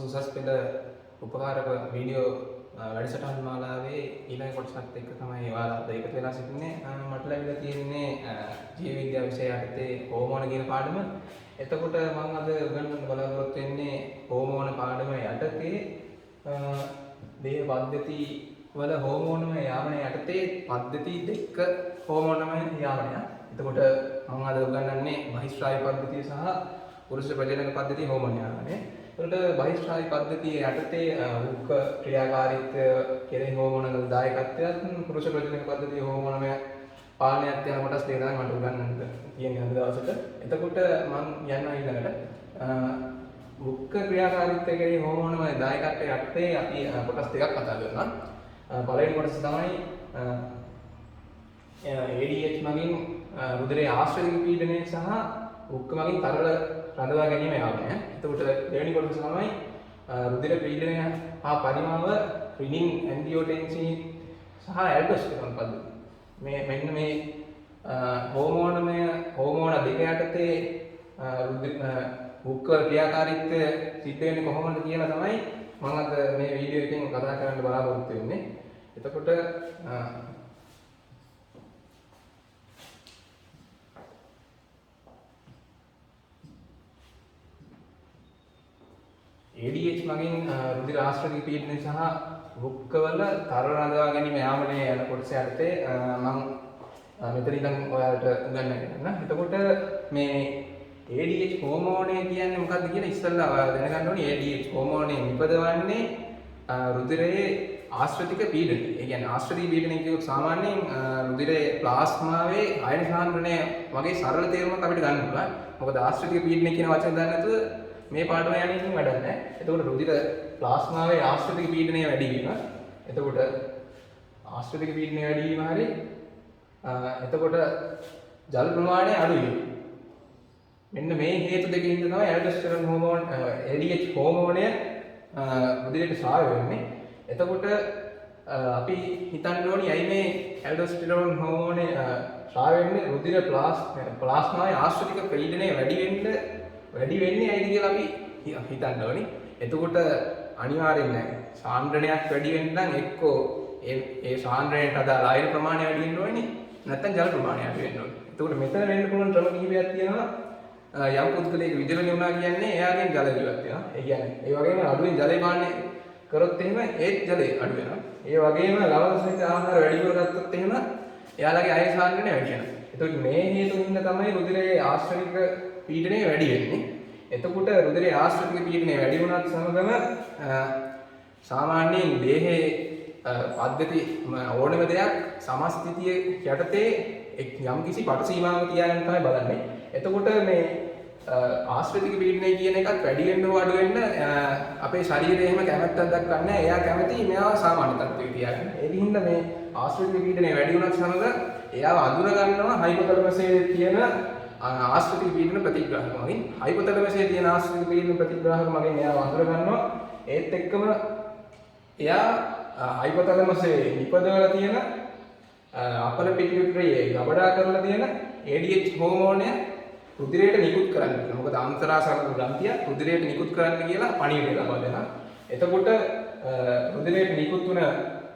උසස් පෙළ උපකාරක වීඩියෝ වැඩසටහන් මාලාවේ ඊළඟ කොටසත් එක්ක තමයි ඔයාලා එකතු වෙලා සිටින්නේ. මට ලැබිලා තියෙන්නේ ජීව විද්‍යාව විෂය යටතේ හෝමෝන කියන පාඩම. එතකොට මම අද උගන්වන්න බලාපොරොත්තු වෙන්නේ හෝමෝන පාඩම යටතේ දේහ පද්ධති වල හෝමෝනමය යාමනය යටතේ පද්ධති දෙක හෝමෝනමය යාමනය. එතකොට මම අද උගන්වන්නේ බහිස්රාවි පද්ධතිය සහ පුරුෂ ප්‍රජනන පද්ධතිය හෝමෝන යාමනය. එතකොට බහිස්රාවි පද්ධතිය යටතේ උක්ක ක්‍රියාකාරීත්වය කෙරෙහි හෝමෝනවල දායකත්වයත් පුරුෂ ප්‍රජනන පද්ධතිය හෝමෝනමය පාලනයත් යන කොටස් දෙක තමයි මට උගන්වන්න තියෙන්නේ අද දවසට. එතකොට මම යනවා ඊළඟට උක්ක ක්‍රියාකාරීත්වය කෙරෙහි හෝමෝනමය දායකත්වය යටතේ අපි කොටස් දෙකක් කතා කරනවා. පළවෙනි කොටස තමයි ADH මගින් රුධිරයේ ආශ්‍රිත පීඩනය සහ උක්ක මගින් තරල රඳවා ගැනීම යාමනය. එතකොට දෙවෙනි කොටස තමයි රුධිර පීඩනය හා පරිමාව රිනින් ඇන්ජියෝටෙන්සින් සහ ඇල්ඩෝස්ටෙරෝන් පද්ධති. මෙන්න මේ හෝමෝන දෙක යටතේ උක්ක ක්‍රියාකාරීත්වය සිද්ධ වෙන්නේ කොහොමද කියලා තමයි මම අද මේ වීඩියෝ එකෙන් කතා කරන්න බලාපොරොත්තු වෙන්නේ. එතකොට ADH මගින් රුධිර ආශ්‍රිත පීඩනය සහ වෘක්කවල තරල රඳවා ගැනීම යාමනය යන කොටස යටතේ මම මෙතන ඉඳන් ඔයාලට උගන්වන්න. එතකොට මේ ADH හෝමෝනය කියන්නේ මොකක්ද කියලා ඉස්සෙල්ලා ඔයාලා දැනගන්න ඕනේ. ADH හෝමෝනය නිපදවන්නේ රුධිරයේ ආශ්‍රිතික පීඩනය. ඒ කියන්නේ ආශ්‍රිතික පීඩනය කියුවොත් සාමාන්‍යයෙන් රුධිරයේ ප්ලාස්මාවේ අයන සාන්ද්‍රණය වගේ සරල තේරුමක් අපිට ගන්න පුළුවන්. මොකද ආශ්‍රිතික පීඩනය කියන වචන දන්නේ නැතුව මේ පාඩම යන්නේ වැඩක් නැහැ. එතකොට රුධිර ප්ලාස්මාවේ ආශ්‍රිතික පීඩනය වැඩි වීම. එතකොට ආශ්‍රිතික පීඩනය වැඩි වීම හරි එතකොට ජල ප්‍රමාණය අඩු වීම. මෙන්න මේ හේතු දෙකකින් තමයි ඇල්ඩෝස්ටෙරෝන් හෝමෝන ADH හෝමෝනය රුධිරයට ස්‍රාව වෙන්නේ. එතකොට අපි හිතන්න ඕනේ ඇයි මේ ඇල්ඩෝස්ටෙරෝන් හෝමෝනය ස්‍රාව වෙන්නේ රුධිර ප්ලාස්මාවේ ආශ්‍රිතික පීඩනය වැඩි වෙන්නේ ඇයිද කියලා අපි හිතන්න ඕනේ. එතකොට අනිවාර්යෙන් සාන්ද්‍රණයක් වැඩි වෙන්න නම් එක්කෝ ඒ සාන්ද්‍රණයට අදාළ අයන ප්‍රමාණය වැඩි වෙන්න ඕනේ. නැත්නම් ජල ප්‍රමාණය අඩු වෙන්න ඕනේ. එතකොට මෙතන වෙන්න පුළුවන් ක්‍රම කිහිපයක් තියෙනවා. යම් පුද්ගලයෙක් විදලනය වුණා කියන්නේ එයාගෙන් ජල ජීවත් වෙනවා. ඒ කියන්නේ ඒ වගේම අඩුවෙන් ජලය පානය කරොත් එහෙම ඒත් ජලය අඩු වෙනවා. ඒ වගේම ලවණ සහිත ආහාර වැඩි කරගත්තොත් එහෙම එයාලගේ අයන සාන්ද්‍රණය වැඩි වෙනවා. එතකොට මේ හේතුන් තමයි රුධිරයේ ආශ්‍රිත පීඩනය වැඩි වෙන්නේ. එතකොට රුධිරයේ ආශ්‍රිත පීඩනය වැඩි වුණත් සමගම සාමාන්‍යයෙන් දේහයේ පද්ධති ඕනම දෙයක් සමස්ථිතිය යටතේ යම් කිසි පට සීමාවක් තියාගෙන තමයි බලන්නේ. එතකොට මේ ආශ්‍රිතික පීඩනය කියන එකත් වැඩි වෙන්න හෝ අඩු වෙන්න අපේ ශරීරය එහෙම කැමැත්තක් දක්වන්නේ නැහැ. එයා කැමති මෙයාව සාමාන්‍ය තත්ත්වයක තියාගන්න. ඒ හින්දා මේ ආශ්‍රිතික පීඩනය වැඩි වුණත් සමග එයාව අඳුර ගන්නවා හයිපොතලමසයේ තියෙන ආශ්‍රිතික පීඩන ප්‍රතිග්‍රාහක මගින්. හයිපොතලමසයේ තියෙන ආශ්‍රිතික පීඩන ප්‍රතිග්‍රාහක මගින් එයාව අඳුර ගන්නවා. ඒත් එක්කම එයා හයිපොතලමසයේ නිපදවලා තියෙන අපර පිටියුටරියේ ගබඩා කරලා තියෙන ADH හෝමෝනය රුධිරයට නිකුත් කරන්න කියලා. මොකද අන්තරාශාරක ග්‍රන්ථිය රුධිරයට නිකුත් කරන්න කියලා පණිවිඩය ලබා දෙනවා. එතකොට රුධිරයට නිකුත් වුණ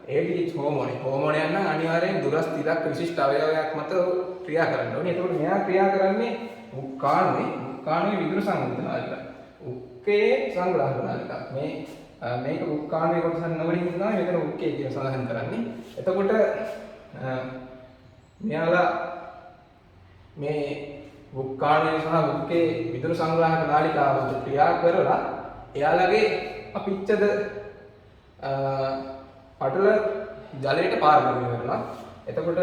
ADH හෝමෝනයක් නම් අනිවාර්යෙන් දුරස් තිරක් විශිෂ්ට අවයවයක් මත ක්‍රියා කරන්න ඕනේ. එතකොට මෙයා ක්‍රියා කරන්නේ උක්කාණුවේ විදුර සංවර්ධනාලික. උක්කේ සංග්‍රහක නාලික. මේක උක්කාණුවේ කොටසක් නොවනින් තමයි මෙතන උක්කේ කියලා සඳහන් කරන්නේ. එතකොට මෙයාලා මේ උක්කාණුවේ සහ උක්කේ විදුර සංග්‍රහක නාලිකාව ක්‍රියා කරලා එයාලගේ අපිච්චද පටල ජලයට පාරගමනය කරනවා. එතකොට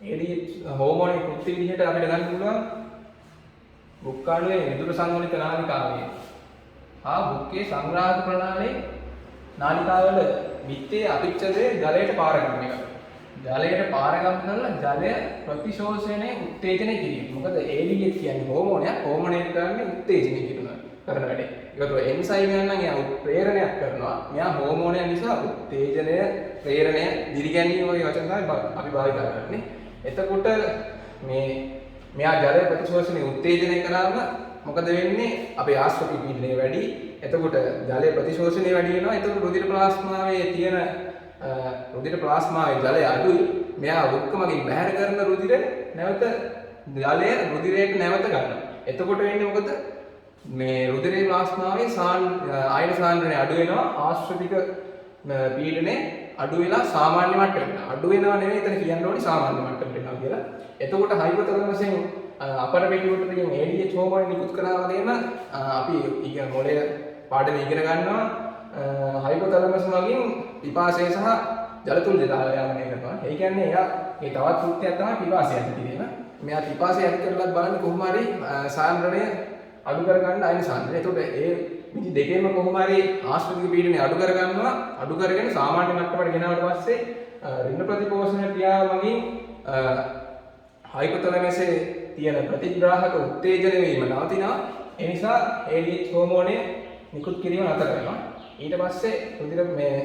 ADH හෝමෝනයේ කෘත්‍ය විදිහට අපිට ගන්න පුළුවන් උක්කාණුවේ විදුර සංවනිත නාලිකාවේ හා උක්කේ සංග්‍රහක ප්‍රණාලයේ නාලිකාවල විත්තේ අපිච්චදේ ජලයට පාරගමනය කරනවා. ජලයට පාරගමනලා ජලය ප්‍රතිශෝෂණය උත්තේජනය කිරීම. මොකද ADH කියන්නේ හෝමෝනයක්. හෝමෝනයක් කරන්නේ උත්තේජනය කරන වැඩේ. ඒකට එන්සයිම් එක නම් එයා ප්‍රේරණයක් කරනවා. මෙයා හෝමෝනය නිසා උත්තේජනය, ප්‍රේරණය, දිරිගැන්වීම වගේ වචන තමයි අපි භාවිත කරන්නේ. එතකොට මෙයා ජලය ප්‍රතිශෝෂණය උත්තේජනය කරාම මොකද වෙන්නේ? අපේ ආශ්‍රිත පීඩනය වැඩි. එතකොට ජලය ප්‍රතිශෝෂණය වැඩි වෙනවා. එතකොට රුධිර ප්ලාස්මාවේ තියෙන රුධිර ප්ලාස්මාවේ ජලය අඩුයි. මෙයා වෘක්ක මගින් බැහැර කරන රුධිර නැවත ජලය රුධිරයට නැවත ගන්නවා. එතකොට වෙන්නේ මොකද? මේ රුධිර ප්ලාස්මාවේ ආයන සාන්ද්‍රණය අඩු වෙනවා. ආශ්‍රිතික පීඩනය අඩු වෙලා සාමාන්‍ය මට්ටමට. අඩු වෙනවා නෙවෙයි එතන කියන්න ඕනේ සාමාන්‍ය මට්ටමට එනවා කියලා. එතකොට හයිපොතලමසෙන් අපර පිටියුටරින් ADH හෝමෝන නිකුත් කරනවා වගේම අපි ඉගෙන මොළය පාඩම ඉගෙන ගන්නවා හයිපොතලමස් මගින් පිපාසය සහ ජල තුල්ලේ දාලා යාමනය කරනවා. ඒ කියන්නේ එයා මේ තවත් කෘත්‍යයක් තමයි පිපාසය ඇති කිරීම. මෙයා පිපාසය ඇති කරලත් බලන්න කොහොම හරි සාන්ද්‍රණය අඩු කරගන්න අයින සාන්ද්‍රණය. එතකොට ඒ විදි දෙකේම කොහොම හරි ආශ්‍රිත පීඩනය අඩු කරගන්නවා. අඩු කරගෙන සාමාන්‍ය මට්ටමට ගෙනාවට පස්සේ රින ප්‍රතිපෝෂණ ක්‍රියාව මගින් හයිපොතලමසේ තියෙන ප්‍රතිග්‍රාහක උත්තේජන වීම නවතිනවා. ඒ නිසා ADH හෝමෝනය නිකුත් කිරීම නතර වෙනවා. ඊට පස්සේ රුධිර මේ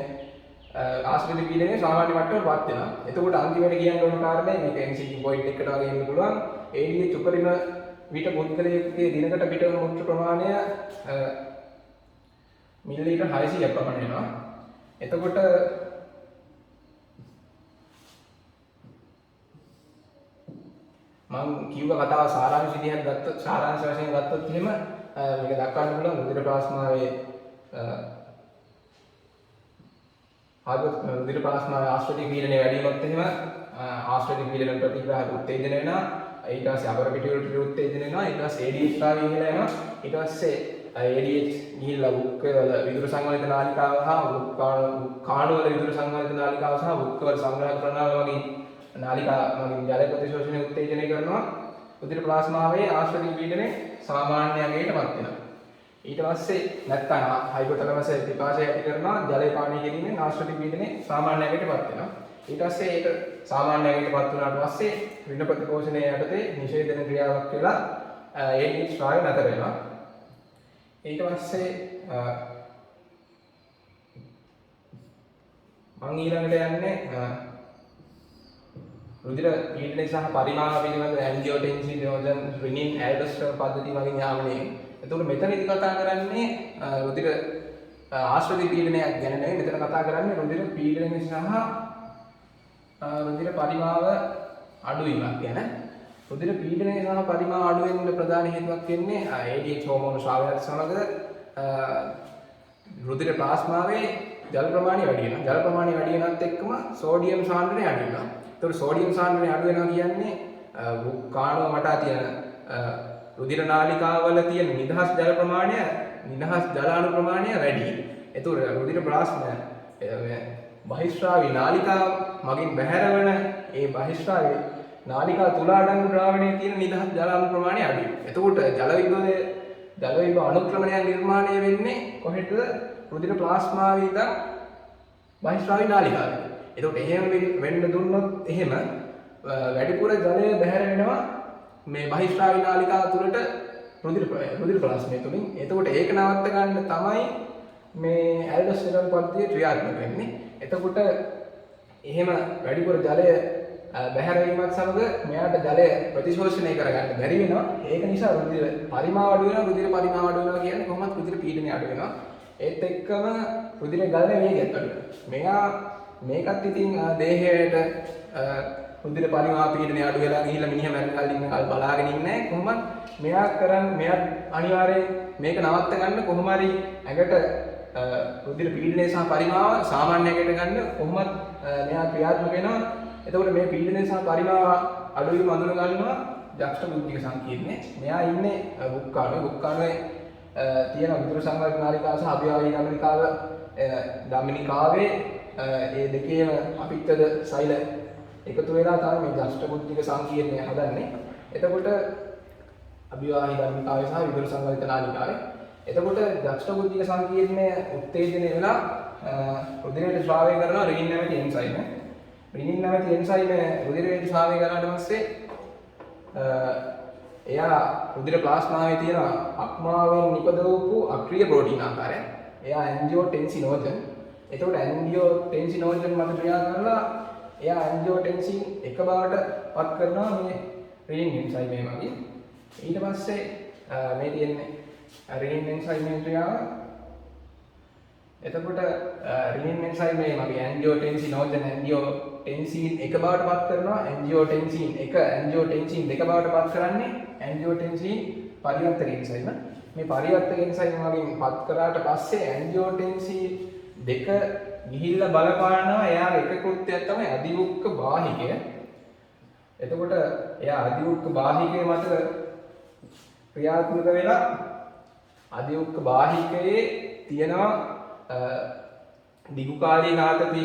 ආශ්‍රිත පීඩනය සාමාන්‍ය මට්ටමට පත් වෙනවා. එතකොට අන්තිමට කියන්න ඕන කාරණේ මේක MCQ පොයින්ට් එකට වගේ ඉන්න පුළුවන්. ADH උපරිම විට පුද්ගලයෙකුගේ දිනකට පිටවන මුත්‍ර ප්‍රමාණය මිලිලීටර් 600ක් පමණ වෙනවා. එතකොට මම කිව්ව කතාව සාරාංශ විදිහට ගත්තොත් සාරාංශ වශයෙන් ගත්තොත් එහෙම මේක දක්වන්න පුළුවන් රුධිර ප්ලාස්මාවේ රුධිර ප්ලාස්මාවේ ආශ්‍රිත පීඩනය වැඩි වුණොත් එහෙම ආශ්‍රිත පීඩන ප්‍රතිග්‍රාහක උත්තේජන වෙනවා. ඊට පස්සේ අපර පිටියුටරි උත්තේජන වෙනවා. ඊට පස්සේ ADH ස්රාවය ඉහළ යනවා. ඊට පස්සේ ADH ගිහිල්ලා වෘක්කවල විදුර සංවලිත නාලිකාව හා කාණුවල විදුර සංවලිත නාලිකාව සහ වෘක්කවල සංග්‍රහ ප්‍රණාල වගේ නාලිකා මගින් ජල ප්‍රතිශෝෂණය උත්තේජනය කරනවා. රුධිර ප්ලාස්මාවේ ආශ්‍රිත පීඩනය සාමාන්‍ය අගයටපත් වෙනවා. ඊට පස්සේ නැත්තම් හයිපොතලමස පිපාසය ඇති කරනවා. ජලය පානය කිරීමෙන් ආශ්‍රිත පීඩනය සාමාන්‍ය අගයටපත් වෙනවා. ඊට පස්සේ ඒක සාමාන්‍ය අගයටපත් වුණාට පස්සේ රින ප්‍රතිපෝෂණය යටතේ නිෂේධන ක්‍රියාවක් වෙලා ADH ස්රාවය නතර වෙනවා. ඊට පස්සේ මම ඊළඟට යන්නේ රුධිර පීඩනය සහ පරිමාව පිළිබඳ ඇන්ජියෝටෙන්සින් රිනින් ඇල්ඩෝස්ටරෝන් පද්ධතිය මගින් යාමනය. එතකොට මෙතනදී කතා කරන්නේ රුධිර ආශ්‍රිත පීඩනයක් ගැන නෙවෙයි. මෙතන කතා කරන්නේ රුධිර පීඩනය සහ රුධිර පරිමාව අඩු වීමක් ගැන. රුධිර පීඩනය සහ පරිමාව අඩු වෙන්න ප්‍රධාන හේතුවක් වෙන්නේ ADH හෝමෝන ස්‍රාවයත් සමග රුධිර ප්ලාස්මාවේ ජල ප්‍රමාණය වැඩි වෙනවා. ජල ප්‍රමාණය වැඩි වෙනත් එක්කම සෝඩියම් සාන්ද්‍රණය අඩු වෙනවා. ඒතකොට සෝඩියම් සාන්ද්‍රණය අඩු වෙනවා කියන්නේ කාණුව මටා තියෙන රුධිර නාලිකාවල තියෙන නිදහස් ජල ප්‍රමාණය නිදහස් ජල අණු ප්‍රමාණය වැඩි. ඒතකොට රුධිර ප්ලාස්මා බහිස්රාවී නාලිකාව මගින් බැහැරවන ඒ බහිස්රාවී නාලිකා තුල අඩංගු ද්‍රාවණයේ තියෙන නිදහස් ජල අණු ප්‍රමාණය අඩුයි. එතකොට ජල විභව අනුක්‍රමණයක් නිර්මාණය වෙන්නේ කොහෙටද? රුධිර ප්ලාස්මාවේ ඉඳන් බහිස්රාවී නාලිකාවට. එතකොට එහෙම වෙන්න දුන්නොත් එහෙම වැඩිපුර ජලය බැහැර වෙනවා මේ බහිස්රාවී නාලිකාව තුලට රුධිර ප්ලාස්මය තුලින්. එතකොට ඒක නවත්ත ගන්න තමයි මේ ඇල්ඩෝස්ටරෝන් පද්ධතිය ක්‍රියාත්මක වෙන්නේ. එතකොට එහෙම වැඩිපුර ජලය බැහැරවීමත් සමග මෙයාට ජලය ප්‍රතිශෝෂණය කරගන්න බැරි වෙනවා. ඒක නිසා රුධිර පරිමාව අඩු වෙනවා. රුධිර පරිමාව අඩු වෙනවා කියන්නේ කොහොමද? රුධිර පීඩනය අඩු වෙනවා. ඒත් එක්කම රුධිර ගලන වේගයත් අඩු වෙනවා. මේකත් ඉතින් දේහයට රුධිර පරිමාව පීඩනය අඩු වෙලා ගිහිල්ලා මිනිහා මැරෙන කල් ඉන්න කල් බලාගෙන ඉන්නේ කොහොමද? මෙයා අනිවාර්යයෙන් මේක නවත්ත ගන්න කොහොම හරි ඇඟට රුධිර පීඩනය සහ පරිමාව සාමාන්‍යයකට ගන්න කොහොමද මෙයා ක්‍රියාත්මක වෙනවා. එතකොට මේ පීඩනය සහ පරිමාව අඩුවීම අඳුන ගන්නවා ජක්ෂ බුද්ධික සංකීර්ණය. මෙයා ඉන්නේ බුක්කාණුවේ තියෙන විදුර සංවර්ධන නාලිකාව සහ අභියාවී ගමනිකාව දමිනිකාවේ ඒ දෙකේම අපිත්තද සෛල එකතු වෙලා තමයි මේ ජක්ෂ බුද්ධික සංකීර්ණය හදන්නේ. එතකොට අභිවාහී ගමනිකාවේ සහ විදුර සංවර්ධන නාලිකාවේ එතකොට ජක්ෂ බුද්ධික සංකීර්ණය උත්තේජනය වෙලා රුධිරයට ස්‍රාවය කරනවා රිනින් නැමැති එන්සයිම. රිනින් නැමැති එන්සයිම රුධිරයට ස්‍රාවය කරාට පස්සේ එයා රුධිර ප්ලාස්මාවේ තියෙන අක්මාවෙන් නිපදවපු අක්‍රීය ප්‍රෝටීන් ආකාරයක්. එයා ඇන්ජියෝටෙන්සිනෝජන්. එතකොට ඇන්ජියෝටෙන්සිනෝජන් මත ක්‍රියා කරලා එයා ඇන්ජියෝටෙන්සින් එක බවට පත් කරනවා මේ රීනින් එන්සයිම් මේ මගින් ඊට පස්සේ මේ තියෙන්නේ රීනින් එන්සයිම් ක්‍රියාව. එතකොට රීනින් එන්සයිම් මේ මගේ ඇන්ජියෝටෙන්සිනෝජන් ඇන්ජියෝටෙන්සින් එක බවට පත් කරනවා. ඇන්ජියෝටෙන්සින් එක ඇන්ජියෝටෙන්සින් දෙක බවට පත් කරන්නේ ඇන්ජියෝටෙන්සින් පරිවර්තක එන්සයිම. මේ පරිවර්තක එන්සයිම් වලින් පත් කරාට පස්සේ ඇන්ජියෝටෙන්සින් දෙක ගිහිල්ලා බලපානවා එයාගේ එක කෘත්‍යයක් තමයි අධිවෘක්ක බාහිකය. එතකොට එයා අධිවෘක්ක බාහිකය මත ක්‍රියාත්මක වෙලා අධිවෘක්ක බාහිකයේ තියෙනවා දිගුකාලීන ආතති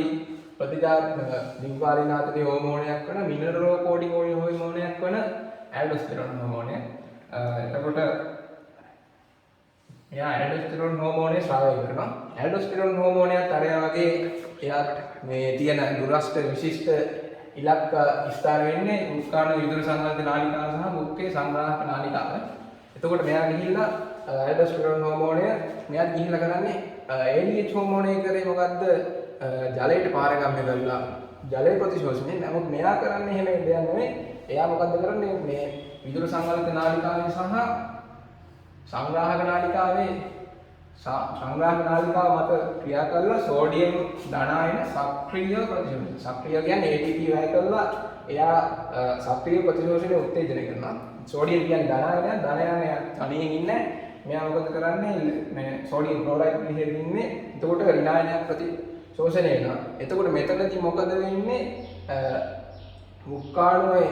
දිගුකාලීන ආතති හෝමෝනයක් වන මිනරලෝකෝඩිනෝයින් හෝමෝනයක් වන ඇල්ඩෝස්ටෙරෝන් හෝමෝනය. එතකොට එයා ඇල්ඩෝස්ටෙරෝන් හෝමෝනය ස්‍රාවය කරනවා. ඇල්ඩෝස්ටෙරෝන් හෝමෝනයත් අර වගේ එයාට මේ තියෙන දුරස්ත විශිෂ්ට ඉලක්ක විස්තර වෙන්නේ උත්කාණ විදුලි සංවර්ධක නාලිකාව සහ මුඛ්‍ය සංග්‍රාහක නාලිකාව. එතකොට මෙයා ගිහිල්ලා ඇල්ඩෝස්ටෙරෝන් හෝමෝනය මෙයාත් ගිහිල්ලා කරන්නේ ADH හෝමෝනය කරේ මොකද්ද? ජලයට පාරගමනය කරලා ජලය ප්‍රතිශෝෂණය. නමුත් මෙයා කරන්නේ එහෙම දෙයක් නෙමෙයි. එයා මොකද්ද කරන්නේ? මේ විදුලි සංවර්ධක නාලිකාවේ සහ සංග්‍රාහක නාලිකාවේ සංග්‍රාහක නාලිකාව මත ක්‍රියා කරලා සෝඩියම් ධනායන සක්‍රීය ප්‍රතිශෝෂණය. සක්‍රීය කියන්නේ ATP වැය කරලා එයා සක්‍රීය ප්‍රතිශෝෂණය උත්තේජනය කරනවා. සෝඩියම් කියන්නේ ධනායනය. ධනායනය තනියෙන් ඉන්නේ. මෙයා මොකද කරන්නේ? මේ සෝඩියම් ක්ලෝරයිඩ් පිළිහෙල ඉන්නේ. එතකොට ඍණායනයක් ප්‍රතිශෝෂණය වෙනවා. එතකොට මෙතනදී මොකද වෙන්නේ? මුක්කාණුවේ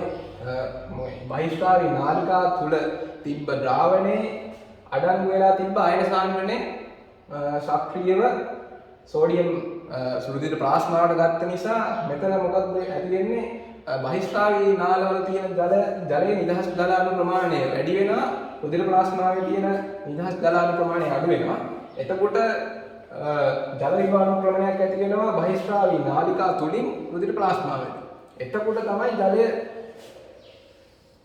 බහිස්ත්‍රාවී නාලිකාව තුල තිබ්බ ද්‍රාවණේ අඩංගු වෙලා තිබ්බ අයන සාන්වනේ සක්‍රීයව සෝඩියම් සුළුදිට ප්ලාස්මාවට ගත්ත නිසා මෙතන මොකද ඇති වෙන්නේ? බහිස්ත්‍රාවී නාලවල තියෙන ජලයේ නිදහස් ජල අණු ප්‍රමාණය වැඩි වෙනවා. රුධිර ප්ලාස්මාවේ තියෙන නිදහස් ජල අණු ප්‍රමාණය අඩු වෙනවා. එතකොට ජල විවාහන ප්‍රමාණයක් ඇති වෙනවා බහිස්ත්‍රාවී නාලිකා තුලින් රුධිර ප්ලාස්මාවට. එතකොට තමයි ජලය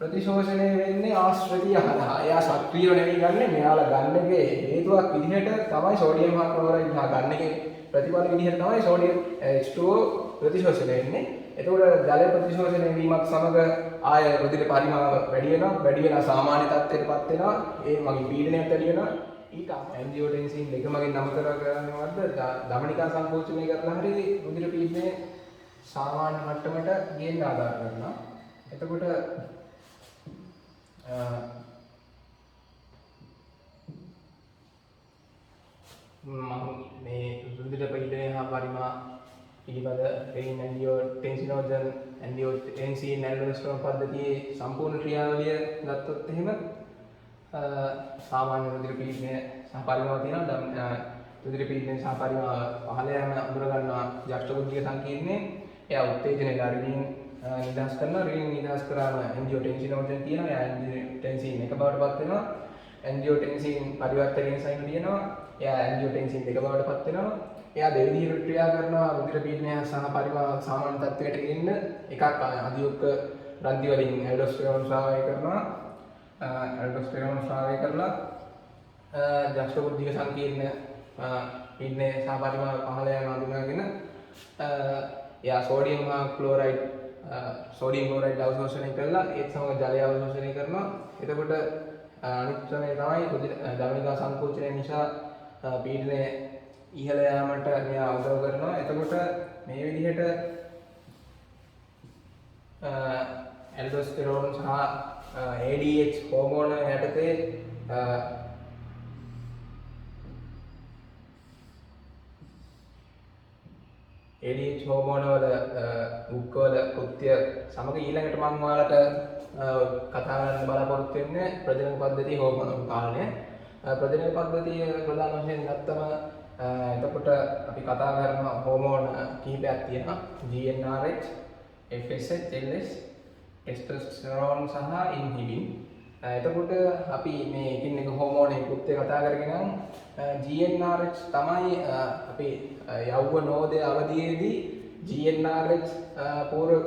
ප්‍රතිශෝෂණය වෙන්නේ ආශ්‍රිතය හරහා. එයා සක්‍රීයව නෙවෙයි ගන්නෙ. මෙයාලා ගන්න එකේ හේතුවක් විදිහට තමයි සෝඩියම් හා ක්ලෝරයිඩ් හා ගන්න එකේ ප්‍රතිඵල විදිහට තමයි සෝඩියම් H2O ප්‍රතිශෝෂණය වෙන්නේ. එතකොට ජල ප්‍රතිශෝෂණය වීමත් සමග ආය රුධිර පරිමාව වැඩි වෙනවා. වැඩි වෙලා සාමාන්‍ය තත්ත්වයටපත් වෙනවා. ඒ මගේ පීඩනයත් වැඩි වෙනවා. ඊට ඇන්ජියෝටෙන්සින් දෙක මගෙන් අමතරව කරන්නවද ධමනිකා සංකෝචනය කරලා හරි රුධිර පීඩනය සාමාන්‍ය මට්ටමට ගේන්න ආධාර කරනවා. එතකොට මේ රුධිර පීඩනය හා පරිමා පිළිබඳ රෙනින් ඇන්ජියෝටෙන්සිනෝජන් ඇන්ජියෝටෙන්සින් ඇල්ඩෝස්ටෙරෝන් පද්ධතියේ සම්පූර්ණ ක්‍රියාවලිය ගත්තොත් එහෙම සාමාන්‍ය රුධිර පීඩනය සහ පරිමාව තියෙනවා. රුධිර පීඩනය සහ පරිමාව පහළ යෑම අඳුර ගන්නවා ජක්ෂකුද්ධික සංකීර්ණයේ. එයා උත්තේජනය රෙනින් නිදහස් කරනවා. රෙනින් නිදහස් කරාම ඇන්ජියෝටෙන්සිනෝජන් තියෙනවා. එයා ඇන්ජියෝටෙන්සින් එක බවට පත් වෙනවා. ඇන්ජියෝටෙන්සින් පරිවර්තක එන්සයිම් තියෙනවා. එයා ඇන්ජියෝටෙන්සින් දෙක බවට පත් වෙනවා. එයා දෙවිදිහට ක්‍රියා කරනවා රුධිර පීඩනය සහ පරිමාව සාමාන්‍ය තත්ත්වයට ගෙන්න. එකක් අධියුක්ක ග්‍රන්ථි වලින් ඇල්ඩෝස්ටෙරෝන් ස්‍රාවය කරනවා. ඇල්ඩෝස්ටෙරෝන් ස්‍රාවය කරලා ජක්ෂකුද්ධික සංකීර්ණ පීඩනය සහ පරිමාව පහළ යන අඳුනගෙන එයා සෝඩියම් ක්ලෝරයිඩ් අවශෝෂණය කරලා ඒත් සමග ජලය අවශෝෂණය කරනවා. එතකොට අනිත් ක්‍රමය තමයි ධමනිකා සංකෝචනය නිසා පීඩනය ඉහළ යාමට මෙයා උදව් කරනවා. එතකොට මේ විදිහට ඇල්ඩෝස්ටෙරෝන් සහ ADH හෝමෝන යටතේ ADH හෝමෝන වල මුඛවල කෘත්‍ය සමග ඊළඟට මම ඔයාලට කතා කරන්න බලාපොරොත්තු වෙන්නේ ප්‍රජනන පද්ධතිය හෝමෝන පාලනය. ප්‍රජනන පද්ධතිය ප්‍රධාන වශයෙන් ගත්තම එතකොට අපි කතා කරන හෝමෝන කිහිපයක් තියෙනවා. GnRH, FSH, LH, ටෙස්ටොස්ටෙරෝන් සහ ඉන්හිබින්. එතකොට අපි මේ එකින් එක හෝමෝනේ කෘත්‍ය කතා කරගෙන GnRH තමයි අපි යෞවනෝදය අවධියේදී GnRH පූර්ව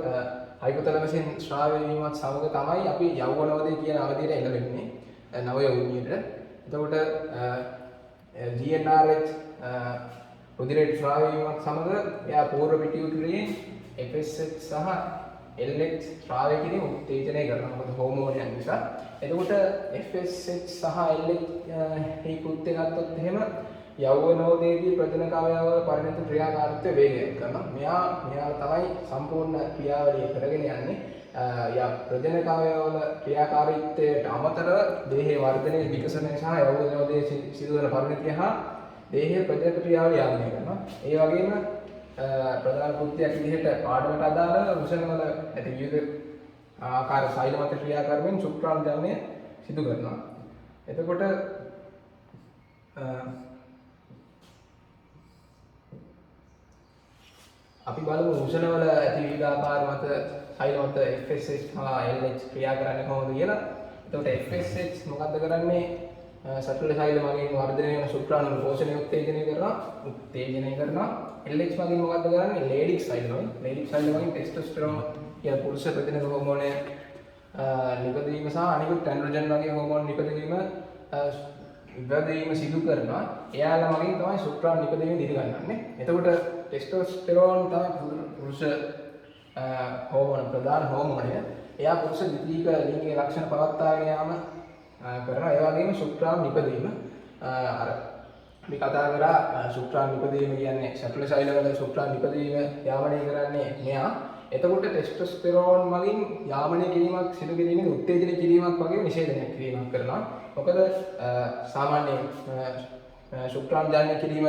හයිපොතැලමසින් ස්‍රාවය වීමත් සමග තමයි අපි යෞවනෝදය කියන අවධියට එළවෙන්නේ නව යෞවනියට. එතකොට GnRH රුධිරයට ස්‍රාවය වීමත් සමග එයා පූර්ව පිටියුටරියෙන් FSH සහ LH ශ්‍රාවය කිරීම උත්තේජනය කරනවා. මොකද හෝමෝනයන් නිසා. එතකොට FSH සහ LH මේ කෘත්‍ය ගත්තොත් එහෙම යෞවනෝදයේදී ප්‍රජනක අවයව පරිණත ක්‍රියාකාරීත්වය වේගවත් කරනවා. මෙයා තමයි සම්පූර්ණ ක්‍රියාවලිය කරගෙන යන්නේ. ප්‍රජනක අවයවවල ක්‍රියාකාරීත්වයට අමතරව දේහයේ වර්ධනය විකසනය සහ යෞවනෝදයේ සිදුවන පරිණතිය හා දේහයේ ප්‍රජනක ක්‍රියාවලිය යාමනය කරනවා. ඒ වගේම ප්‍රධාන කෘත්‍යයක් විදිහට පාඩමට අදාළ වෘෂණවල ඇති විවිධ ආකාර සෛල මත ක්‍රියා කරමින් ශුක්‍රාණුජනනය සිදු කරනවා. එතකොට අපි බලමු වෘෂණවල ඇති විවිධ ආකාර මත සෛල මත FSH හා LH ක්‍රියා කරන්නේ කොහොමද කියලා. එතකොට FSH මොකද්ද කරන්නේ? සතුල සෛල මගින් වර්ධනය වෙන ශුක්‍රාණු පෝෂණය උත්තේජනය කරනවා. LH මගින් මොකද්ද කරන්නේ? ලේඩික් සෛල මගින් ටෙස්ටොස්ටෙරෝන් කියන පුරුෂ ප්‍රජනක හෝමෝනය නිපදවීම සහ අනිකුත් ඇන්ඩ්‍රොජන් වගේ හෝමෝන් නිපදවීම සිදු කරනවා. එයාලා මගින් තමයි ශුක්‍රාණු නිපදවීම දිරි ගන්නන්නේ. එතකොට ටෙස්ටොස්ටෙරෝන් තමයි පුරුෂ හෝමෝන ප්‍රධාන හෝමෝනය. එයා පුරුෂ ද්විතීයික ලිංගික ලක්ෂණ පවත්වාගෙන යාම කරනවා. ඒ වගේම ශුක්‍රාණු නිපදවීම අර අපි කතා කරා ශුක්‍රාණු නිපදවීම කියන්නේ සතුල සෛලවල ශුක්‍රාණු නිපදවීම යාමනය කරන්නේ මෙයා. එතකොට ටෙස්ටොස්ටෙරෝන් මගින් යාමනය කිරීමක් සිදු කිරීමෙන් උත්තේජනය කිරීමක් වගේ නිෂේධනය කිරීමක් කරනවා. මොකද සාමාන්‍යයෙන් ශුක්‍රාණු ජනනය කිරීම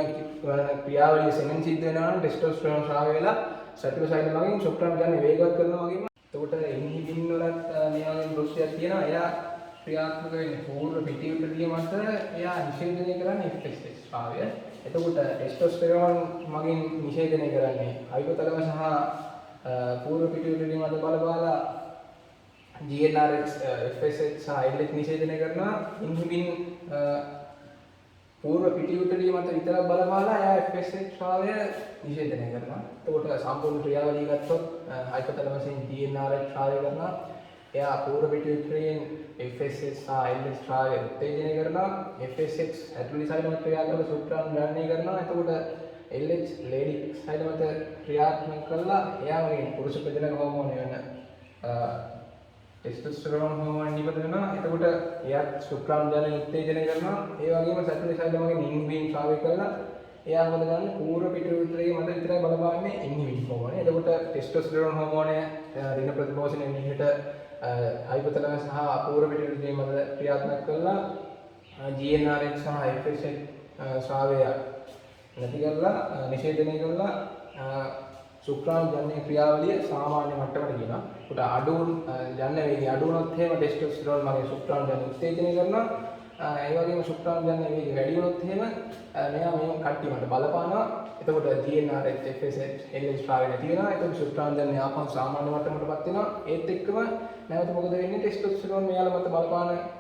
ක්‍රියාවලිය සෙමෙන් සිද්ධ වෙනවා නම් ටෙස්ටොස්ටෙරෝන් ශ්‍රාවය වෙලා සතුල සෛල මගින් ශුක්‍රාණු ජනනය වේගවත් කරනවා වගේම. එතකොට ඉන්හිබින් වලත් මේ වගේ දෘශ්‍යයක් තියෙනවා. එයා ක්‍රියාත්මක වෙන්නේ පූර්ව පිටියුටරිය මත. එයා නිෂේධනය කරන්නේ FSH ශ්‍රාවය. එතකොට ටෙස්ටොස්ටෙරෝන් මගින් නිෂේධනය කරන්නේ හයිපොතලම සහ පූර්ව පිටියුටරිය මත බලපාලා GnRH FSH සහ LH නිෂේධනය කරනවා. ඉන්හිබින් පූර්ව පිටියුටරිය මත විතරක් බලපාලා එයා FSH ශ්‍රාවය නිෂේධනය කරනවා. එතකොට සම්පූර්ණ ක්‍රියාවලිය ගත්තොත් හයිපොතලමසින් GnRH ශ්‍රාවය කරනවා. එයා පූර්ව පිටියුටරියෙන් FSH සහ LH ශ්‍රාවය උත්තේජනය කරනවා. FSH ඇතුළේ සෛල මත ක්‍රියා කරලා ශුක්‍රාණු ජනනය කරනවා. එතකොට LH ලේඩික් සෛල මත ක්‍රියාත්මක කරලා එයාගේ පුරුෂ ප්‍රජනක හෝමෝනය වෙන ටෙස්ටොස්ටෙරෝන් හෝමෝන නිපද වෙනවා. එතකොට එයාත් ශුක්‍රාණු ජනනය උත්තේජනය කරනවා. ඒ වගේම සතුලේ සෛල මගින් ඉන්හිබින් ශ්‍රාවය කරලා එයා මොකද කරන්නේ? පූර්ව පිටියුටරිය මත විතරයි බලපාන්නේ ඉන්හිබින් හෝමෝනය. එතකොට ටෙස්ටොස්ටෙරෝන් හෝමෝනය රින ප්‍රතිපෝෂණය විදිහට හයිපොතලම සහ අපූර්ව පිටියුටරිය මත ක්‍රියාත්මක කරලා GnRH සහ FSH ශ්‍රාවය නැති කරලා නිෂේධනය කරලා ශුක්‍රාණු ජනනය ක්‍රියාවලිය සාමාන්‍ය මට්ටමට ගෙනවා. උට අඩු ජනන වේගය අඩු වුණොත් එහෙම ටෙස්ටොස්ටෙරෝන් මගින් ශුක්‍රාණු ජනනය උත්තේජනය කරනවා. ඒ වගේම ශුක්‍රාණු ජනන වේගය වැඩි වුණොත් එහෙම මෙයා මේ කට්ටියට බලපානවා. එතකොට GnRH FSH LH ශ්‍රාවය නැති වෙනවා. එතකොට ශුක්‍රාණු ජනනය ආපහු සාමාන්‍ය මට්ටමටපත් වෙනවා. ඒත් එක්කම නැවත මොකද වෙන්නේ? ටෙස්ටොස්ටෙරෝන් මෙයාලා මත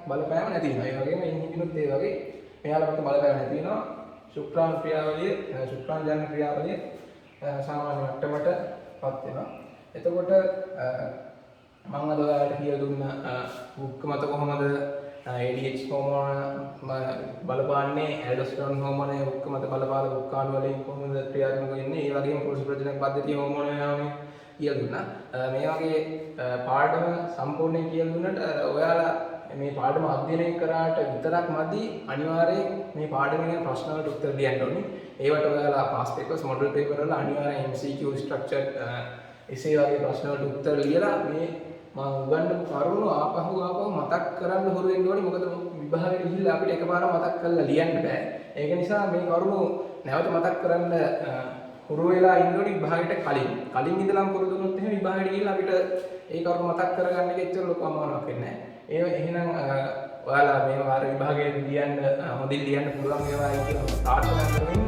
බලපෑම නැති වෙනවා. ඒ වගේම ඉන්හිබිනුත් ඒ වගේ මෙයාලා මත බලපෑම නැති වෙනවා. ශුක්‍රාණු ක්‍රියාවලිය ශුක්‍රාණු ජනන ක්‍රියාවලිය සාමාන්‍ය මට්ටමටපත් වෙනවා. එතකොට මම අද ඔයාලට කියලා දුන්න වෘක්ක මත කොහොමද ADH හෝමෝන බලපාන්නේ, ඇල්ඩෝස්ටෙරෝන් හෝමෝනය වෘක්ක මත බලපාලා වෘක්කාණු වලින් කොහොමද ක්‍රියාත්මක වෙන්නේ, ඒ වගේම පුරුෂ ප්‍රජනන පද්ධතිය හෝමෝනය යාමේ කියලා දුන්නා. මේ වගේ පාඩම සම්පූර්ණයෙන් කියලා දුන්නට ඔයාලා මේ පාඩම අධ්‍යයනය කරාට විතරක් මදි. අනිවාර්යයෙන් මේ පාඩම ගැන ප්‍රශ්න වලට උත්තර දෙන්න ඕනේ. ඒවට ඔයාලා පාස් පේපර්ස් මොඩල් පේපර් වල අනිවාර්යයෙන් MCQ ස්ට්‍රක්චර් එසේ වගේ ප්‍රශ්න වලට උත්තර ලියලා මේ මම උගන්වපු කරුණු ආපහු මතක් කරන්න හුරු වෙන්න ඕනේ. මොකද විභාගෙට ගිහිල්ලා අපිට එකපාරම මතක් කරලා ලියන්න බෑ. ඒක නිසා මේ කරුණු නැවත මතක් කරන්න හුරු වෙලා ඉන්න ඕනේ විභාගෙට කලින් ඉඳලම පුරුදු වුණොත් එහෙනම් විභාගෙට ගිහිල්ලා අපිට ඒ කරුණු මතක් කරගන්න එක එච්චර ලොකු අමාරුවක් වෙන්නේ නැහැ. එහෙනම් ඔයාලා මේ වාර විභාගයේ ලියන්න හොඳින් ලියන්න පුළුවන් ඒවා කියලා ප්‍රාර්ථනා කරමින්